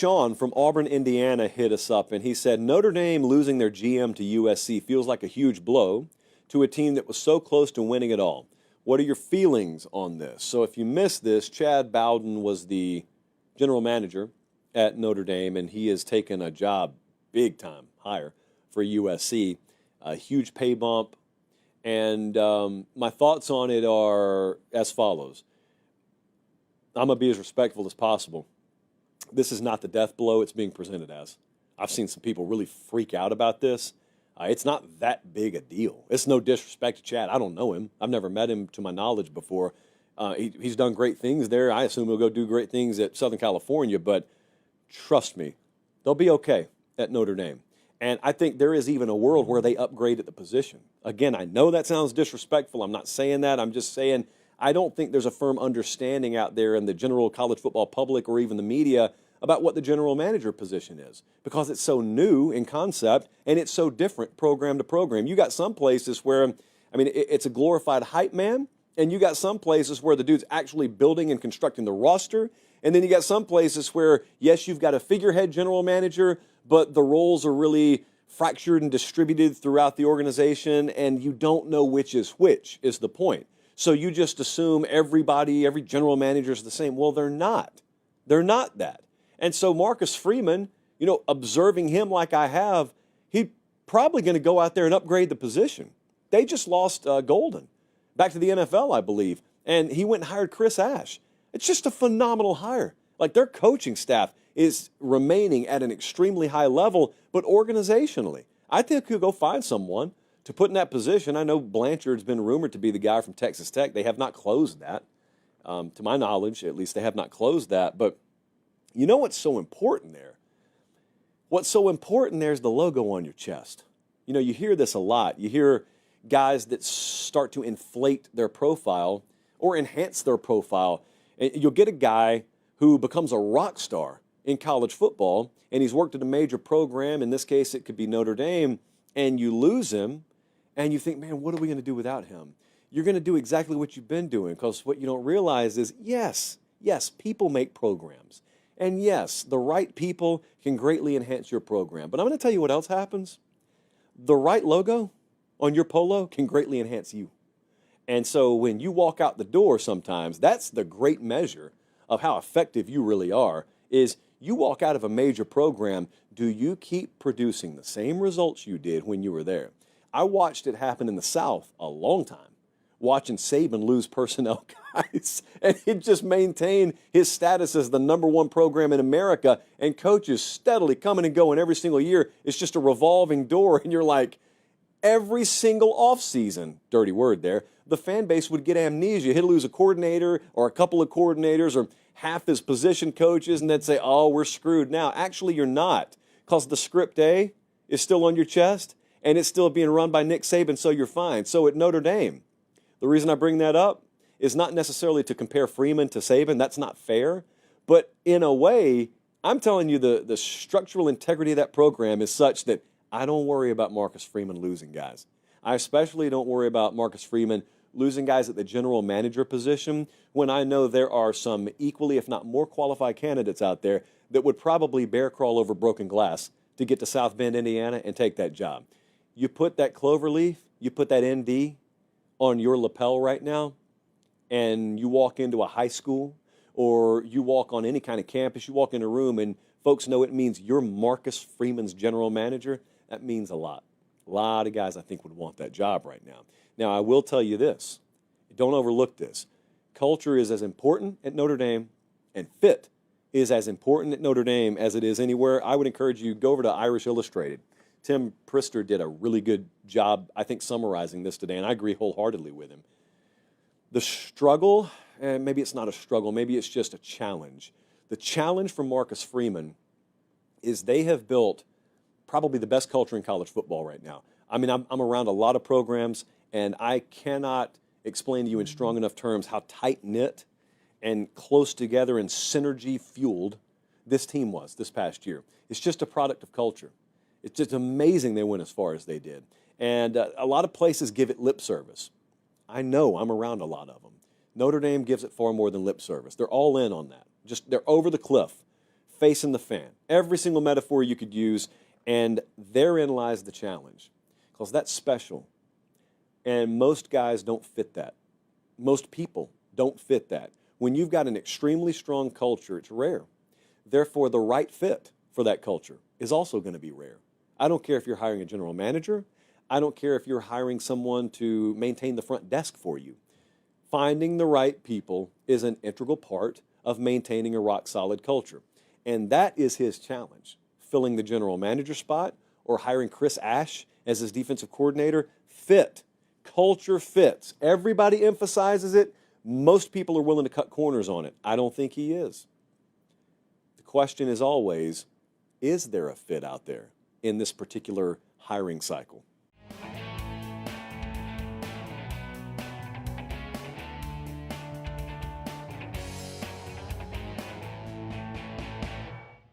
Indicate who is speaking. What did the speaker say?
Speaker 1: Sean from Auburn, Indiana hit us up, and he said, Notre Dame losing their GM to USC feels like a huge blow to a team that was so close to winning it all. What are your feelings on this? So if you missed this, Chad Bowden was the general manager at Notre Dame, and he has taken a job big time higher for USC, a huge pay bump. And my thoughts on it are as follows. I'm going to be as respectful as possible. This is not the death blow it's being presented as. I've seen some people really freak out about this. It's not that big a deal. It's no disrespect to Chad. I don't know him. I've never met him to my knowledge before. He's done great things there. I assume he'll go do great things at Southern California, but trust me, they'll be okay at Notre Dame. And I think there is even a world where they upgrade at the position. Again, I know that sounds disrespectful. I'm not saying that. I'm just saying I don't think there's a firm understanding out there in the general college football public or even the media about what the general manager position is, because it's so new in concept and it's so different program to program. You got some places where, I mean, it's a glorified hype man, and you got some places where the dude's actually building and constructing the roster, and then you got some places where, yes, you've got a figurehead general manager, but the roles are really fractured and distributed throughout the organization, and you don't know which is the point. So you just assume everybody, every general manager is the same. Well, they're not. They're not that. And so Marcus Freeman, you know, observing him like I have, he's probably going to go out there and upgrade the position. They just lost Golden back to the NFL, I believe, and he went and hired Chris Ash. It's just a phenomenal hire. Like, their coaching staff is remaining at an extremely high level, but organizationally, I think he'll go find someone to put in that position. I know Blanchard's been rumored to be the guy from Texas Tech. They have not closed that. To my knowledge, at least, they have not closed that. But you know what's so important there? What's so important there is the logo on your chest. You know, you hear this a lot. You hear guys that start to inflate their profile or enhance their profile. And you'll get a guy who becomes a rock star in college football, and he's worked at a major program. In this case, it could be Notre Dame, and you lose him, and you think, man, what are we going to do without him? You're going to do exactly what you've been doing, because what you don't realize is, yes, people make programs. And yes, the right people can greatly enhance your program. But I'm going to tell you what else happens. The right logo on your polo can greatly enhance you. And so when you walk out the door sometimes, that's the great measure of how effective you really are, is you walk out of a major program, do you keep producing the same results you did when you were there? I watched it happen in the South a long time, watching Saban lose personnel guys, and he just maintained his status as the #1 program in America, and coaches steadily coming and going every single year. It's just a revolving door, and you're like, every single offseason, dirty word there, the fan base would get amnesia. He'd lose a coordinator or a couple of coordinators or half his position coaches, and they'd say, oh, we're screwed now. Actually, you're not, because the script A is still on your chest, and it's still being run by Nick Saban, so you're fine. So at Notre Dame, the reason I bring that up is not necessarily to compare Freeman to Saban. That's not fair. But in a way, I'm telling you the structural integrity of that program is such that I don't worry about Marcus Freeman losing guys. I especially don't worry about Marcus Freeman losing guys at the general manager position when I know there are some equally, if not more qualified candidates out there that would probably bear crawl over broken glass to get to South Bend, Indiana, and take that job. You put that clover leaf, you put that ND on your lapel right now, and you walk into a high school or you walk on any kind of campus, you walk in a room and folks know it means you're Marcus Freeman's general manager, that means a lot. A lot of guys, I think, would want that job right now. Now, I will tell you this. Don't overlook this. Culture is as important at Notre Dame, and fit is as important at Notre Dame as it is anywhere. I would encourage you, go over to Irish Illustrated. Tim Prister did a really good job, I think, summarizing this today, and I agree wholeheartedly with him. The struggle, and maybe it's not a struggle, maybe it's just a challenge. The challenge for Marcus Freeman is they have built probably the best culture in college football right now. I mean, I'm around a lot of programs, and I cannot explain to you in strong enough terms how tight-knit and close together and synergy-fueled this team was this past year. It's just a product of culture. It's just amazing they went as far as they did. And a lot of places give it lip service. I know, I'm around a lot of them. Notre Dame gives it far more than lip service. They're all in on that. They're over the cliff. facing the fan. Every single metaphor you could use, and therein lies the challenge. Because that's special. And most guys don't fit that. Most people don't fit that. When you've got an extremely strong culture, it's rare. Therefore, the right fit for that culture is also going to be rare. I don't care if you're hiring a general manager. I don't care if you're hiring someone to maintain the front desk for you. Finding the right people is an integral part of maintaining a rock-solid culture. And that is his challenge. Filling the general manager spot or hiring Chris Ash as his defensive coordinator, fit. Culture fits. Everybody emphasizes it. Most people are willing to cut corners on it. I don't think he is. The question is always, is there a fit out there in this particular hiring cycle?